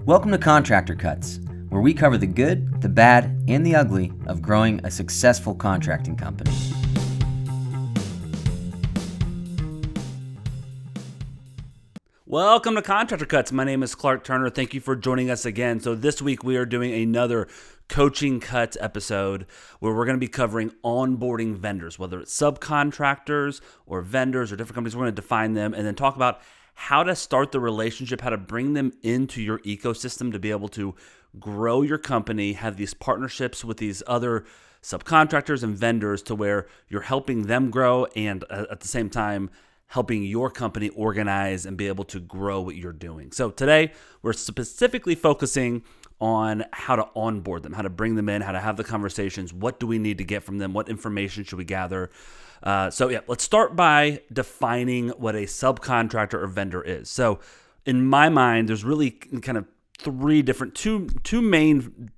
Welcome to Contractor Cuts, where we cover the good, the bad, and the ugly of growing a successful contracting company. Welcome to Contractor Cuts. My name is Clark Turner. Thank you for joining us again. So this week we are doing another Coaching Cuts episode where we're going to be covering onboarding vendors, whether it's subcontractors or vendors or different companies. We're going to define them and then talk about how to start the relationship, how to bring them into your ecosystem to be able to grow your company, have these partnerships with these other subcontractors and vendors to where you're helping them grow and at the same time helping your company organize and be able to grow what you're doing. So today we're specifically focusing on how to onboard them, how to bring them in, how to have the conversations, what do we need to get from them, what information should we gather. Let's start by defining what a subcontractor or vendor is. So in my mind, there's really kind of two main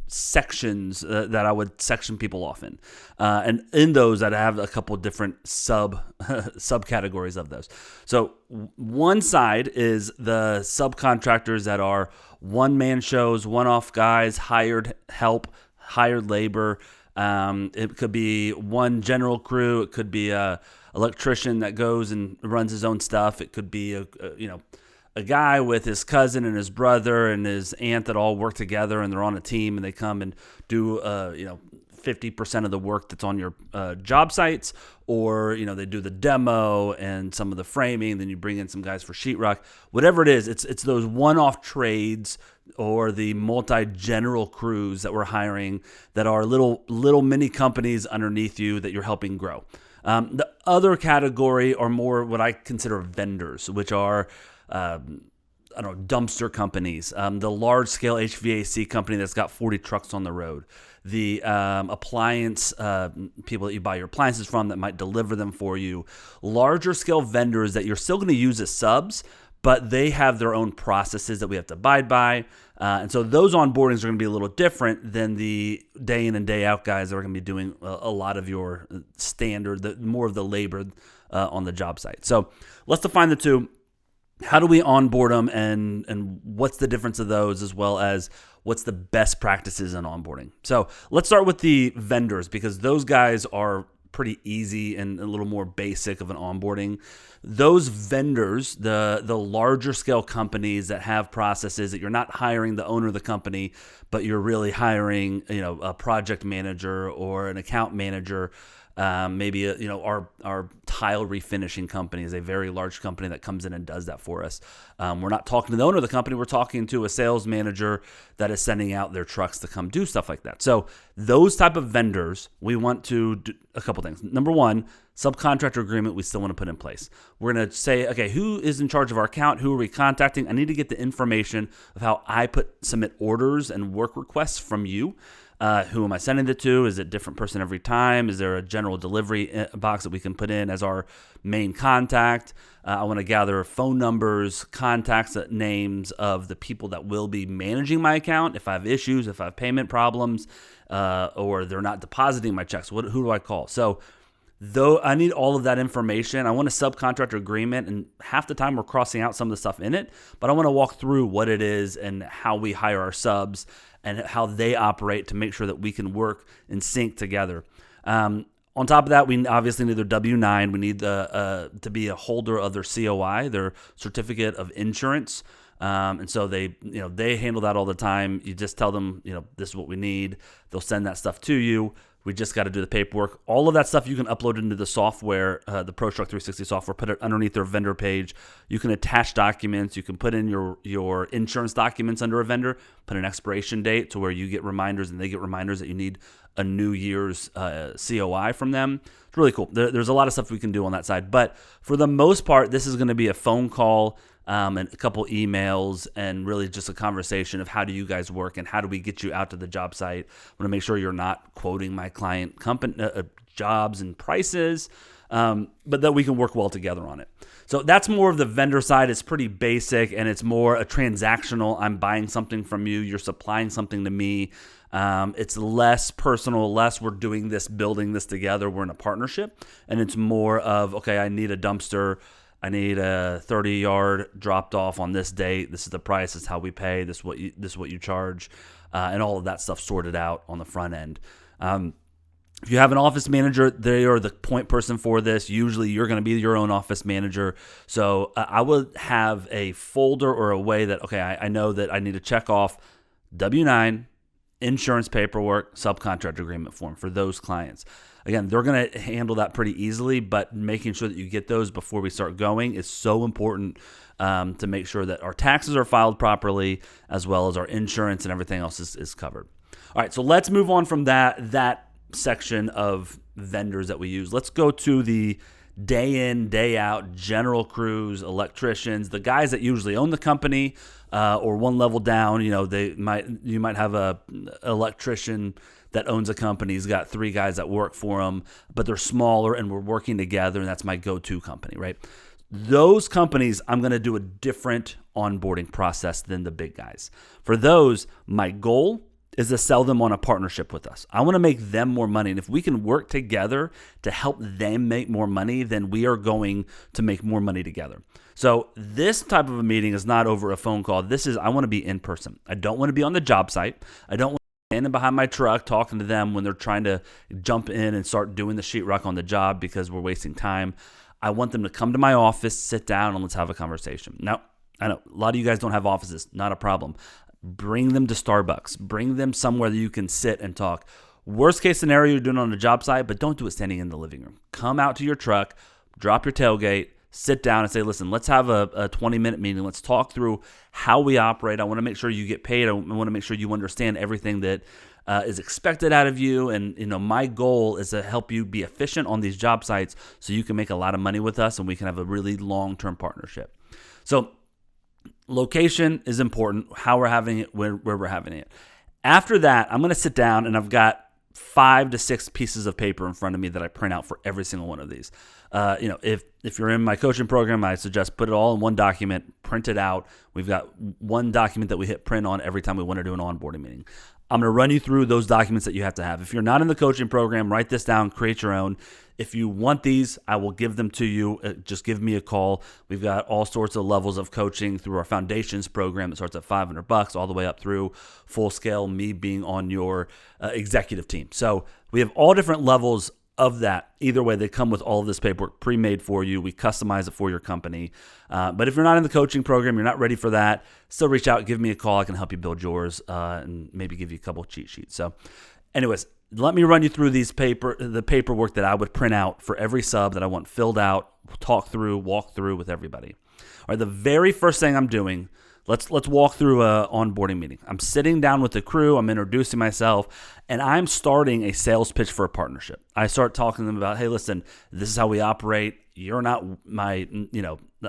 sections that I would section people off in. And in those, I'd have a couple of different subcategories of those. So one side is the subcontractors that are one-man shows, one-off guys, hired help, hired labor. It could be one general crew. It could be a electrician that goes and runs his own stuff. It could be a guy with his cousin and his brother and his aunt that all work together and they're on a team and they come and do 50% of the work that's on your job sites, or they do the demo and some of the framing. Then you bring in some guys for sheetrock. Whatever it is, it's those one-off trades or the multi-general crews that we're hiring that are little mini companies underneath you that you're helping grow. The other category are more what I consider vendors, which are dumpster companies, the large-scale HVAC company that's got 40 trucks on the road, the appliance people that you buy your appliances from that might deliver them for you, larger-scale vendors that you're still going to use as subs, but they have their own processes that we have to abide by. And so those onboardings are going to be a little different than the day in and day out guys that are going to be doing a lot of your standard, more of the labor on the job site. So let's define the two. How do we onboard them and what's the difference of those, as well as what's the best practices in onboarding? So let's start with the vendors, because those guys are pretty easy and a little more basic of an onboarding. Those vendors, the larger scale companies that have processes that you're not hiring the owner of the company, but you're really hiring, a project manager or an account manager. Maybe our tile refinishing company is a very large company that comes in and does that for us. We're not talking to the owner of the company. We're talking to a sales manager that is sending out their trucks to come do stuff like that. So those type of vendors, we want to do a couple things. Number one, subcontractor agreement we still want to put in place. We're going to say, okay, who is in charge of our account? Who are we contacting? I need to get the information of how I submit orders and work requests from you. Who am I sending it to? Is it a different person every time? Is there a general delivery box that we can put in as our main contact? I want to gather phone numbers, contacts, names of the people that will be managing my account. If I have issues, if I have payment problems, or they're not depositing my checks, who do I call? So though I need all of that information, I want a subcontractor agreement, and half the time we're crossing out some of the stuff in it, but I want to walk through what it is and how we hire our subs and how they operate to make sure that we can work in sync together. On top of that, we obviously need their W-9. We need to be a holder of their COI, their certificate of insurance. And so they handle that all the time. You just tell them, this is what we need. They'll send that stuff to you. We just got to do the paperwork. All of that stuff you can upload into the software, the ProStruct 360 software, put it underneath their vendor page. You can attach documents. You can put in your insurance documents under a vendor, put an expiration date to where you get reminders and they get reminders that you need a New Year's COI from them. It's really cool. There's a lot of stuff we can do on that side. But for the most part, this is going to be a phone call and a couple emails and really just a conversation of how do you guys work and how do we get you out to the job site. I want to make sure you're not quoting my client company jobs and prices, but that we can work well together on it. So that's more of the vendor side. It's pretty basic and it's more a transactional. I'm buying something from you. You're supplying something to me. It's less personal, less we're doing this, building this together. We're in a partnership, and it's more of, okay, I need a dumpster. I need a 30-yard dropped off on this date. This is the price. This is how we pay. This is what you charge, and all of that stuff sorted out on the front end. If you have an office manager, they are the point person for this. Usually you're going to be your own office manager. So I would have a folder or a way that, okay, I know that I need to check off W-9, insurance paperwork, subcontractor agreement form for those clients. Again, they're going to handle that pretty easily, but making sure that you get those before we start going is so important to make sure that our taxes are filed properly, as well as our insurance and everything else is covered. All right, so let's move on from that section of vendors that we use. Let's go to the day in, day out general crews, electricians, the guys that usually own the company, or one level down. You might have a electrician that owns a company. He's got 3 guys that work for him, but they're smaller and we're working together, and that's my go-to company, right? Those companies, I'm going to do a different onboarding process than the big guys. For those, my goal is to sell them on a partnership with us. I want to make them more money. And if we can work together to help them make more money, then we are going to make more money together. So this type of a meeting is not over a phone call. I want to be in person. I don't want to be on the job site. I don't want to be standing behind my truck talking to them when they're trying to jump in and start doing the sheetrock on the job because we're wasting time. I want them to come to my office, sit down, and let's have a conversation. Now, I know a lot of you guys don't have offices. Not a problem. Bring them to Starbucks. Bring them somewhere that you can sit and talk. Worst case scenario, you're doing it on a job site, but don't do it standing in the living room. Come out to your truck, drop your tailgate, sit down and say, listen, let's have a 20-minute meeting. Let's talk through how we operate. I want to make sure you get paid. I want to make sure you understand everything that is expected out of you. And my goal is to help you be efficient on these job sites so you can make a lot of money with us and we can have a really long-term partnership. So location is important, how we're having it, where we're having it. After that, I'm going to sit down and I've got 5 to 6 pieces of paper in front of me that I print out for every single one of these. If you're in my coaching program, I suggest put it all in one document, print it out. We've got one document that we hit print on every time we want to do an onboarding meeting. I'm going to run you through those documents that you have to have. If you're not in the coaching program, write this down, create your own. If you want these, I will give them to you. Just give me a call. We've got all sorts of levels of coaching through our foundations program that starts at $500 all the way up through full scale, me being on your executive team. So we have all different levels of that. Either way, they come with all of this paperwork pre-made for you. We customize it for your company. But if you're not in the coaching program, you're not ready for that, still reach out, give me a call. I can help you build yours and maybe give you a couple of cheat sheets. So anyways, let me run you through the paperwork that I would print out for every sub that I want filled out, walk through with everybody. All right, the very first thing I'm doing, let's walk through a onboarding meeting. I'm sitting down with the crew, I'm introducing myself, and I'm starting a sales pitch for a partnership. I start talking to them about, hey, listen, this is how we operate. You're not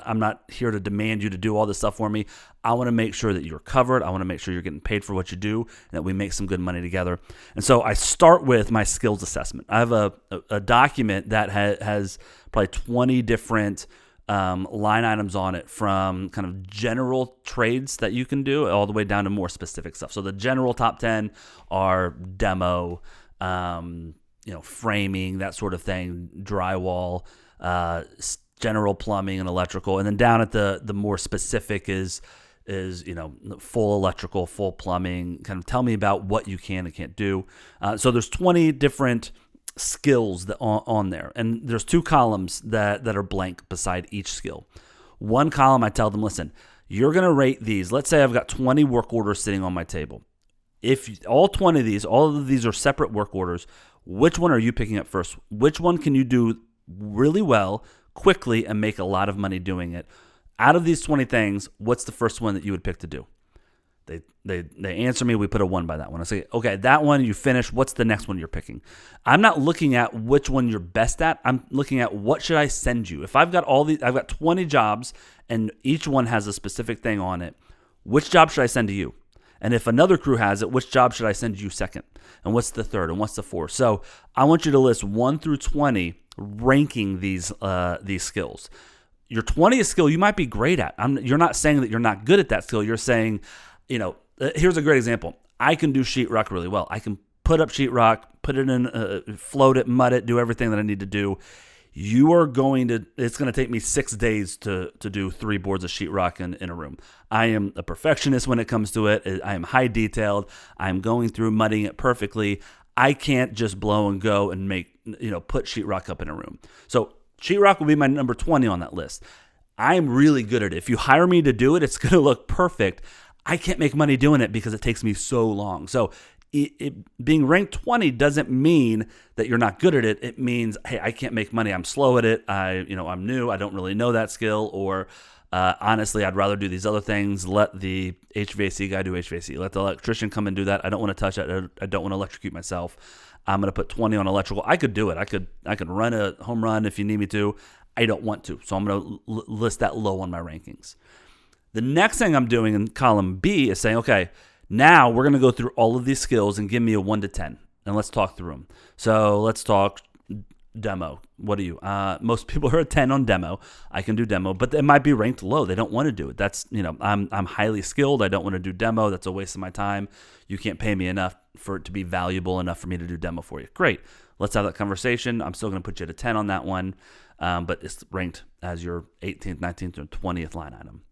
I'm not here to demand you to do all this stuff for me. I want to make sure that you're covered. I want to make sure you're getting paid for what you do and that we make some good money together. And so I start with my skills assessment. I have a document that has probably 20 different line items on it, from kind of general trades that you can do all the way down to more specific stuff. So the general top 10 are demo, framing, that sort of thing, drywall, general plumbing and electrical. And then down at the more specific is full electrical, full plumbing. Kind of tell me about what you can and can't do. So there's 20 different skills that on there, and there's 2 columns that are blank beside each skill. One column, I tell them, listen, you're going to rate these. Let's say I've got 20 work orders sitting on my table. If all of these are separate work orders, which one are you picking up first? Which one can you do really well, quickly, and make a lot of money doing it? Out of these 20 things, what's the first one that you would pick to do? They answer me. We put a 1 by that one. I say, okay, that one you finish. What's the next one you're picking? I'm not looking at which one you're best at. I'm looking at what should I send you. If I've got I've got 20 jobs and each one has a specific thing on it, which job should I send to you? And if another crew has it, which job should I send you second? And what's the third? And what's the fourth? So I want you to list 1 through 20, ranking these skills. Your 20th skill you might be great at. You're not saying that you're not good at that skill. You're saying, here's a great example. I can do sheetrock really well. I can put up sheetrock, put it in, float it, mud it, do everything that I need to do. it's going to take me 6 days to do 3 boards of sheetrock in a room. I am a perfectionist when it comes to it. I am high detailed. I'm going through mudding it perfectly. I can't just blow and go and put sheetrock up in a room. So sheetrock will be my number 20 on that list. I'm really good at it. If you hire me to do it, it's going to look perfect. I can't make money doing it because it takes me so long. So being ranked 20 doesn't mean that you're not good at it. It means, hey, I can't make money. I'm slow at it. I'm new. I don't really know that skill. Or honestly, I'd rather do these other things. Let the HVAC guy do HVAC. Let the electrician come and do that. I don't want to touch that. I don't want to electrocute myself. I'm going to put 20 on electrical. I could do it. I could run a home run if you need me to. I don't want to. So I'm going to list that low on my rankings. The next thing I'm doing in column B is saying, okay, now we're going to go through all of these skills and give me a 1 to 10. And let's talk through them. So let's talk demo. What are you? Most people are a 10 on demo. I can do demo, but it might be ranked low. They don't want to do it. That's, I'm highly skilled. I don't want to do demo. That's a waste of my time. You can't pay me enough for it to be valuable enough for me to do demo for you. Great. Let's have that conversation. I'm still going to put you at a 10 on that one. But it's ranked as your 18th, 19th, or 20th line item.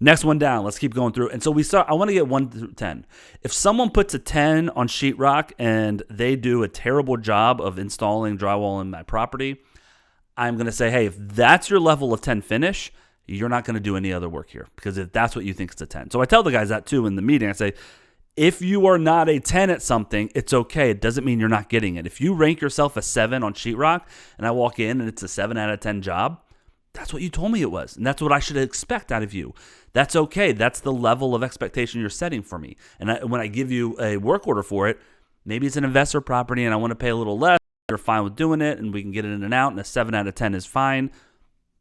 Next one down. Let's keep going through. And so I want to get 1 through 10. If someone puts a 10 on sheetrock and they do a terrible job of installing drywall in my property, I'm going to say, hey, if that's your level of 10 finish, you're not going to do any other work here, because if that's what you think it's a 10. So I tell the guys that too in the meeting. I say, if you are not a 10 at something, it's okay. It doesn't mean you're not getting it. If you rank yourself a 7 on sheetrock and I walk in and it's a 7 out of 10 job, that's what you told me it was. And that's what I should expect out of you. That's okay. That's the level of expectation you're setting for me. And when I give you a work order for it, maybe it's an investor property and I want to pay a little less. You're fine with doing it and we can get it in and out, and a 7 out of 10 is fine.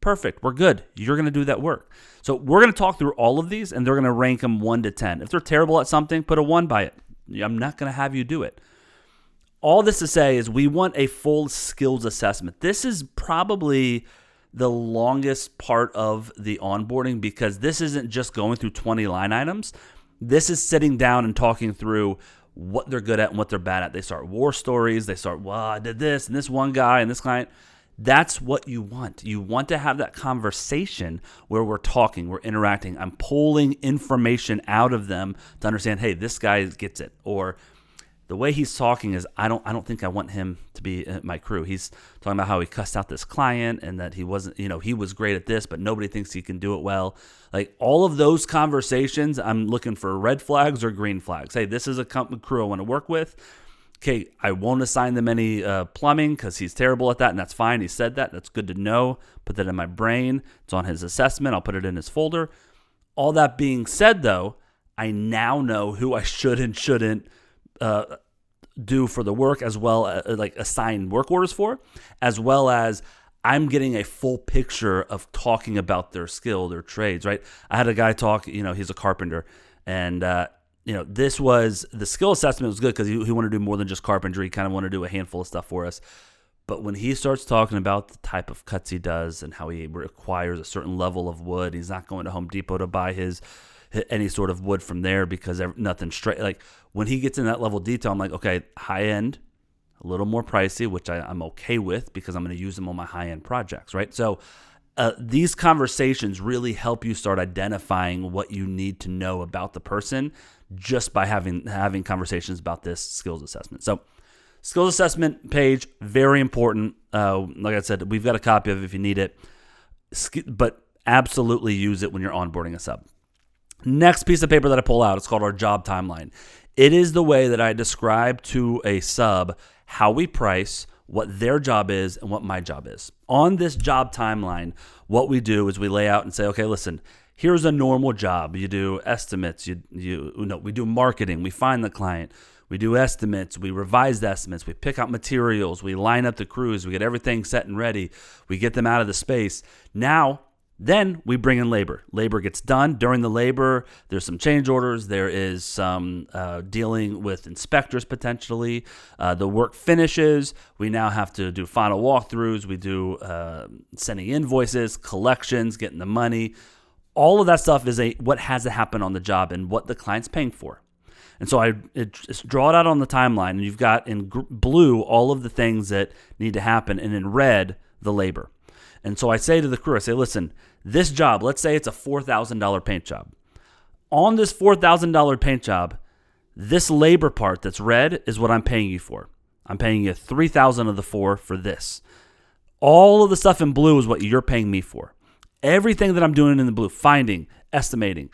Perfect. We're good. You're going to do that work. So we're going to talk through all of these, and they're going to rank them 1 to 10. If they're terrible at something, put a 1 by it. I'm not going to have you do it. All this to say is we want a full skills assessment. This is probably the longest part of the onboarding, because this isn't just going through 20 line items. This is sitting down and talking through what they're good at and what they're bad at. They start war stories. They start, well, I did this and this one guy and this client. That's what you want. You want to have that conversation where we're talking, we're interacting. I'm pulling information out of them to understand, hey, this guy gets it. Or the way he's talking is, I don't think I want him to be my crew. He's talking about how he cussed out this client and that he wasn't, he was great at this, but nobody thinks he can do it well. Like all of those conversations, I'm looking for red flags or green flags. Hey, this is a crew I want to work with. Okay, I won't assign them any plumbing because he's terrible at that, and that's fine. He said that. That's good to know. Put that in my brain. It's on his assessment. I'll put it in his folder. All that being said, though, I now know who I should and shouldn't do for the work, as well as like assign work orders for, as well as I'm getting a full picture of talking about their skill, their trades, right? I had a guy talk, he's a carpenter, and this was, the skill assessment was good because he wanted to do more than just carpentry. He kind of wanted to do a handful of stuff for us. But when he starts talking about the type of cuts he does and how he requires a certain level of wood, he's not going to Home Depot to buy any sort of wood from there because nothing's straight. Like when he gets in that level of detail, I'm like, okay, high end, a little more pricey, which I'm okay with because I'm going to use them on my high end projects, right? So these conversations really help you start identifying what you need to know about the person just by having conversations about this skills assessment. So skills assessment page, very important. Like I said, we've got a copy of it if you need it, but absolutely use it when you're onboarding a sub. Next piece of paper that I pull out, it's called our job timeline. It is the way that I describe to a sub how we price, what their job is, and what my job is. On this job timeline, what we do is we lay out and say, okay, listen, here's a normal job. You do estimates, we do marketing, we find the client, we do estimates, we revise the estimates, we pick out materials, we line up the crews, we get everything set and ready, we get them out of the space. Then we bring in labor. Labor gets done. During the labor, there's some change orders. There is some dealing with inspectors potentially. The work finishes. We now have to do final walkthroughs. We do sending invoices, collections, getting the money. All of that stuff is what has to happen on the job and what the client's paying for. And so I just draw it out on the timeline, and you've got in blue all of the things that need to happen, and in red the labor. And so I say to the crew, I say, listen, this job, let's say it's a $4,000 paint job. On this $4,000 paint job, this labor part that's red is what I'm paying you for. I'm paying you $3,000 of the $4,000 for this. All of the stuff in blue is what you're paying me for. Everything that I'm doing in the blue, finding, estimating,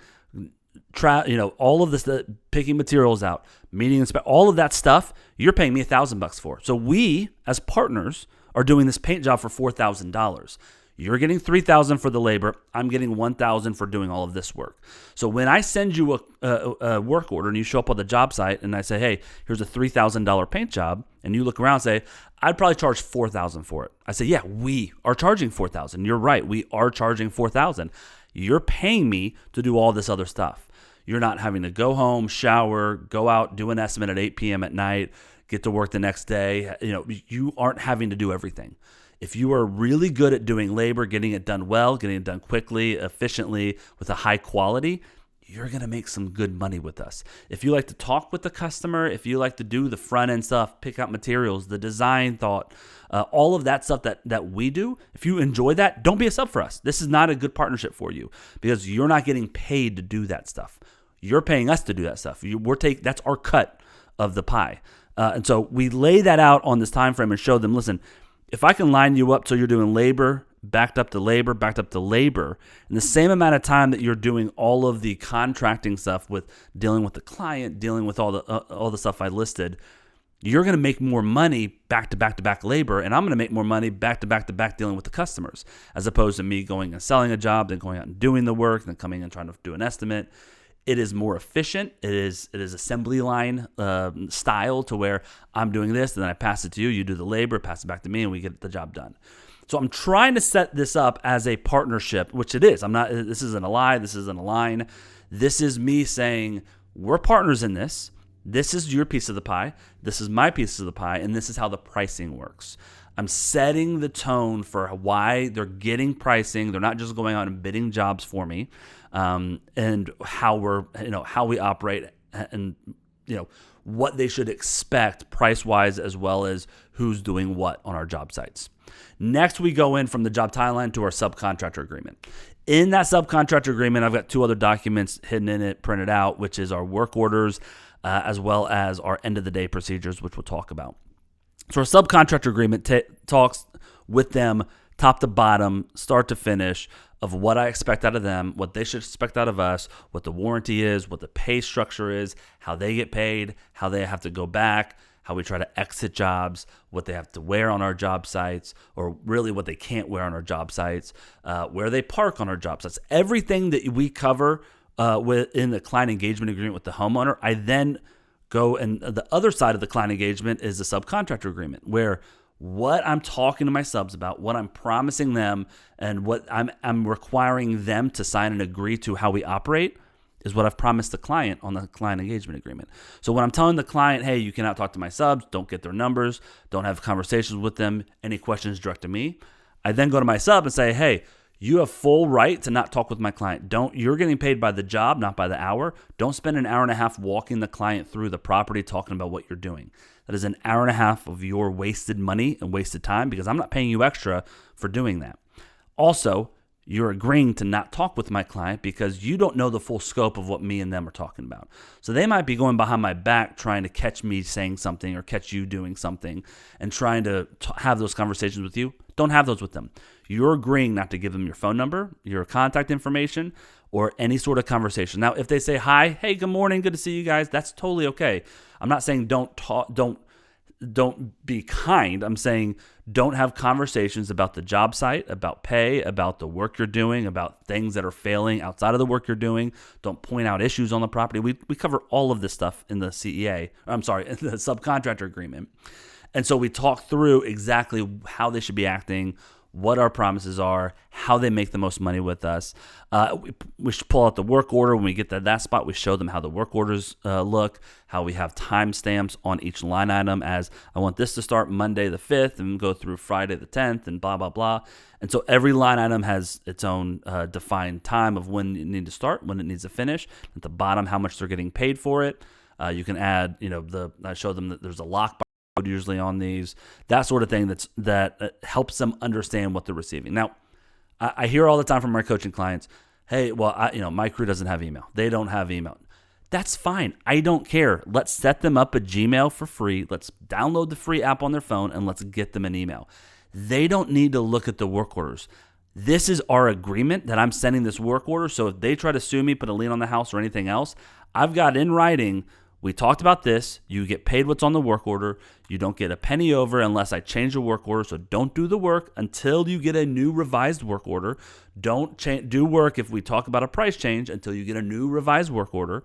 all of this, picking materials out, meeting, all of that stuff, you're paying me $1,000 for. So we, as partners, are doing this paint job for $4,000. You're getting $3,000 for the labor. I'm getting $1,000 for doing all of this work. So when I send you a work order and you show up on the job site and I say, hey, here's a $3,000 paint job, and you look around and say, I'd probably charge $4,000 for it. I say, yeah, we are charging $4,000. You're right. We are charging $4,000. You're paying me to do all this other stuff. You're not having to go home, shower, go out, do an estimate at 8 p.m. at night, get to work the next day. You aren't having to do everything. If you are really good at doing labor, getting it done well, getting it done quickly, efficiently, with a high quality, you're going to make some good money with us. If you like to talk with the customer, if you like to do the front end stuff, pick out materials, the design thought, all of that stuff that we do, if you enjoy that, don't be a sub for us. This is not a good partnership for you because you're not getting paid to do that stuff. You're paying us to do that stuff. That's our cut of the pie. And so we lay that out on this time frame and show them, listen, if I can line you up so you're doing labor, backed up to labor, in the same amount of time that you're doing all of the contracting stuff with dealing with the client, dealing with all the stuff I listed, you're going to make more money back to back labor, and I'm going to make more money back to back dealing with the customers, as opposed to me going and selling a job, then going out and doing the work, then coming and trying to do an estimate. It is more efficient. It is assembly line style to where I'm doing this, and then I pass it to you. You do the labor, pass it back to me, and we get the job done. So I'm trying to set this up as a partnership, which it is. This isn't a lie. This isn't a line. This is me saying we're partners in this. This is your piece of the pie. This is my piece of the pie, and this is how the pricing works. I'm setting the tone for why they're getting pricing. They're not just going out and bidding jobs for me, and how we operate, and what they should expect price wise, as well as who's doing what on our job sites. Next, we go in from the job timeline to our subcontractor agreement. In that subcontractor agreement, I've got two other documents hidden in it, printed out, which is our work orders, as well as our end of the day procedures, which we'll talk about. So our subcontractor agreement talks with them top to bottom, start to finish, of what I expect out of them, what they should expect out of us, what the warranty is, what the pay structure is, how they get paid, how they have to go back, how we try to exit jobs, what they have to wear on our job sites, or really what they can't wear on our job sites, where they park on our job sites. Everything that we cover within the client engagement agreement with the homeowner, I then go, and the other side of the client engagement is the subcontractor agreement, where what I'm talking to my subs about, what I'm promising them, and what I'm requiring them to sign and agree to how we operate is what I've promised the client on the client engagement agreement. So when I'm telling the client, hey, you cannot talk to my subs, don't get their numbers, don't have conversations with them, any questions direct to me, I then go to my sub and say, hey, you have full right to not talk with my client. You're getting paid by the job, not by the hour. Don't spend an hour and a half walking the client through the property talking about what you're doing. That is an hour and a half of your wasted money and wasted time, because I'm not paying you extra for doing that. Also, you're agreeing to not talk with my client because you don't know the full scope of what me and them are talking about. So they might be going behind my back trying to catch me saying something or catch you doing something and trying to have those conversations with you. Don't have those with them. You're agreeing not to give them your phone number, your contact information, or any sort of conversation. Now, if they say, hi, hey, good morning, good to see you guys, that's totally okay. I'm not saying don't be kind. I'm saying don't have conversations about the job site, about pay, about the work you're doing, about things that are failing outside of the work you're doing. Don't point out issues on the property. We cover all of this stuff in the in the subcontractor agreement. And so we talk through exactly how they should be acting, what our promises are, how they make the most money with us. We should pull out the work order. When we get to that spot, we show them how the work orders look, how we have timestamps on each line item, as I want this to start Monday the 5th and go through Friday the 10th and blah, blah, blah. And so every line item has its own defined time of when it needs to start, when it needs to finish. At the bottom, how much they're getting paid for it. You can add, I show them that there's a lockbox usually on these, that sort of thing that helps them understand what they're receiving. Now, I hear all the time from my coaching clients, hey, well, my crew doesn't have email. They don't have email. That's fine. I don't care. Let's set them up a Gmail for free. Let's download the free app on their phone and let's get them an email. They don't need to look at the work orders. This is our agreement that I'm sending this work order. So if they try to sue me, put a lien on the house or anything else, I've got in writing, we talked about this. You get paid what's on the work order. You don't get a penny over unless I change the work order. So don't do the work until you get a new revised work order. Don't do work if we talk about a price change until you get a new revised work order.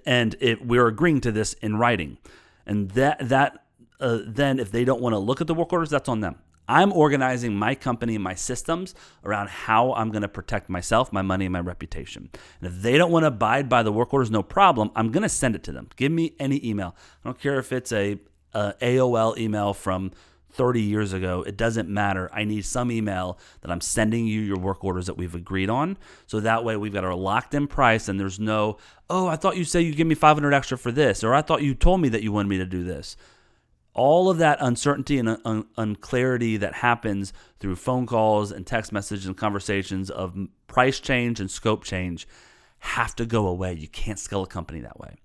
And we're agreeing to this in writing. And then if they don't want to look at the work orders, that's on them. I'm organizing my company and my systems around how I'm going to protect myself, my money, and my reputation. And if they don't want to abide by the work orders, no problem. I'm going to send it to them. Give me any email. I don't care if it's a AOL email from 30 years ago. It doesn't matter. I need some email that I'm sending you your work orders that we've agreed on. So that way we've got our locked in price and there's no, oh, I thought you said you'd give me $500 extra for this, or I thought you told me that you wanted me to do this. All of that uncertainty and unclarity that happens through phone calls and text messages and conversations of price change and scope change have to go away. You can't scale a company that way.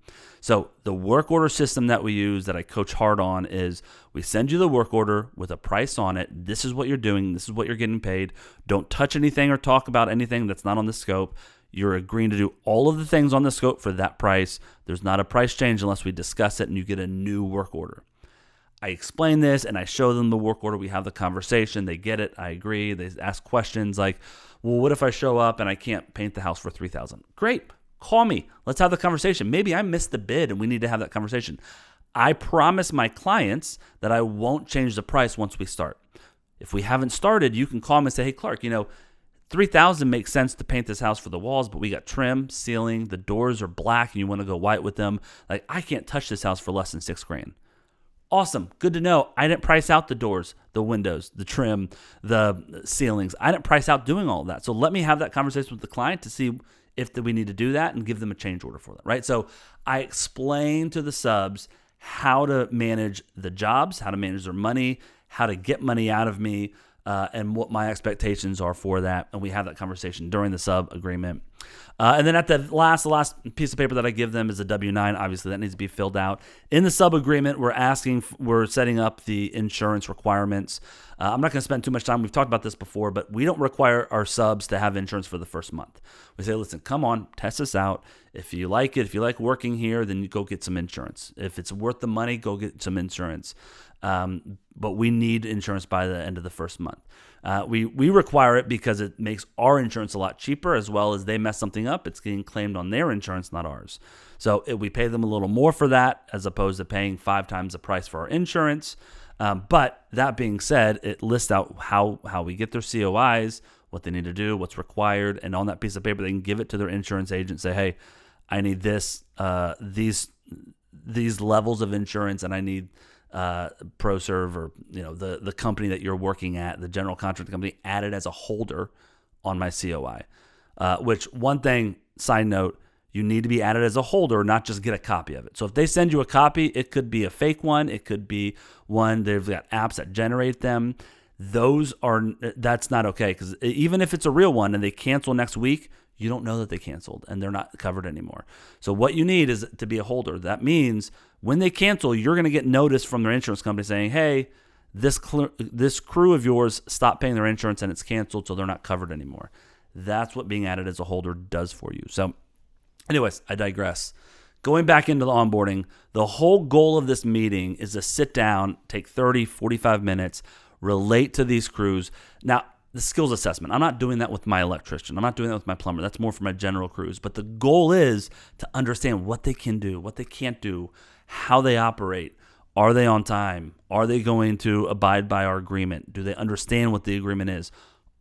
So the work order system that we use that I coach hard on is we send you the work order with a price on it. This is what you're doing. This is what you're getting paid. Don't touch anything or talk about anything that's not on the scope. You're agreeing to do all of the things on the scope for that price. There's not a price change unless we discuss it and you get a new work order. I explain this and I show them the work order. We have the conversation. They get it. I agree. They ask questions like, well, what if I show up and I can't paint the house for $3,000? Great. Call me. Let's have the conversation. Maybe I missed the bid and we need to have that conversation. I promise my clients that I won't change the price once we start. If we haven't started, you can call me and say, hey, Clark, $3,000 makes sense to paint this house for the walls, but we got trim, ceiling, the doors are black and you want to go white with them. Like, I can't touch this house for less than $6,000. Awesome. Good to know. I didn't price out the doors, the windows, the trim, the ceilings. I didn't price out doing all of that. So let me have that conversation with the client to see if we need to do that and give them a change order for that, right? So I explain to the subs how to manage the jobs, how to manage their money, how to get money out of me, and what my expectations are for that. And we have that conversation during the sub agreement. And then at the last piece of paper that I give them is a W-9. Obviously, that needs to be filled out. In the sub agreement, we're setting up the insurance requirements. I'm not going to spend too much time. We've talked about this before, but we don't require our subs to have insurance for the first month. We say, listen, come on, test this out. If you like it, if you like working here, then you go get some insurance. If it's worth the money, go get some insurance. But we need insurance by the end of the first month. We require it because it makes our insurance a lot cheaper, as well as they mess something up, it's getting claimed on their insurance, not ours. So we pay them a little more for that as opposed to paying 5 times the price for our insurance. But that being said, it lists out how we get their COIs, what they need to do, what's required, and on that piece of paper they can give it to their insurance agent. Say, hey, I need this, these levels of insurance, and I need ProServe or the company that you're working at, the general contractor company, added as a holder on my COI. Which one thing, side note, you need to be added as a holder, not just get a copy of it. So if they send you a copy, it could be a fake one. It could be one, they've got apps that generate them. That's not okay, because even if it's a real one and they cancel next week, you don't know that they canceled and they're not covered anymore. So what you need is to be a holder. That means when they cancel, you're going to get notice from their insurance company saying, hey, this crew of yours stopped paying their insurance and it's canceled, so they're not covered anymore. That's what being added as a holder does for you. So anyways, I digress. Going back into the onboarding, the whole goal of this meeting is to sit down, take 30, 45 minutes, relate to these crews. Now, the skills assessment, I'm not doing that with my electrician. I'm not doing that with my plumber. That's more for my general crews. But the goal is to understand what they can do, what they can't do, how they operate. Are they on time? Are they going to abide by our agreement? Do they understand what the agreement is?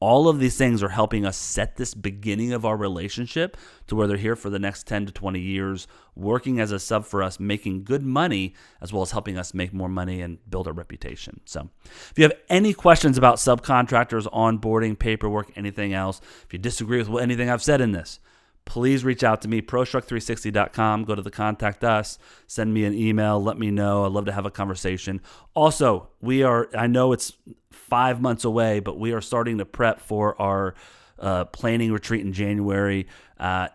All of these things are helping us set this beginning of our relationship to where they're here for the next 10 to 20 years, working as a sub for us, making good money, as well as helping us make more money and build our reputation. So if you have any questions about subcontractors, onboarding, paperwork, anything else, if you disagree with anything I've said in this, please reach out to me, prostruct360.com. Go to the Contact Us, send me an email, let me know. I'd love to have a conversation. Also, I know it's 5 months away, but we are starting to prep for our planning retreat in January.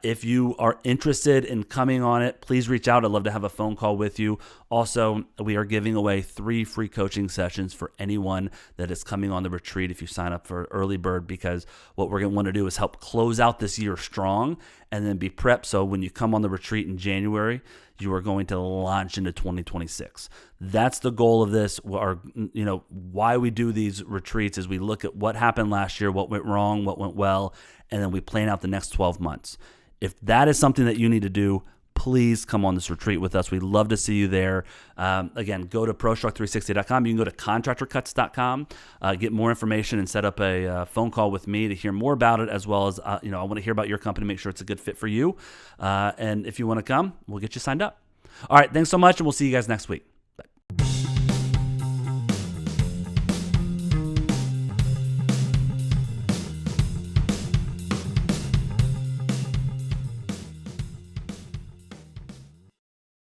If you are interested in coming on it, please reach out. I'd love to have a phone call with you. Also, we are giving away 3 free coaching sessions for anyone that is coming on the retreat if you sign up for early bird, because what we're going to want to do is help close out this year strong and then be prepped. So when you come on the retreat in January, you are going to launch into 2026. That's the goal of this. Why we do these retreats is we look at what happened last year, what went wrong, what went well, and then we plan out the next 12 months. If that is something that you need to do, please come on this retreat with us. We'd love to see you there. Again, go to prostruct360.com. You can go to contractorcuts.com, get more information and set up a phone call with me to hear more about it, as well as, I want to hear about your company, make sure it's a good fit for you. And if you want to come, we'll get you signed up. All right, thanks so much, and we'll see you guys next week.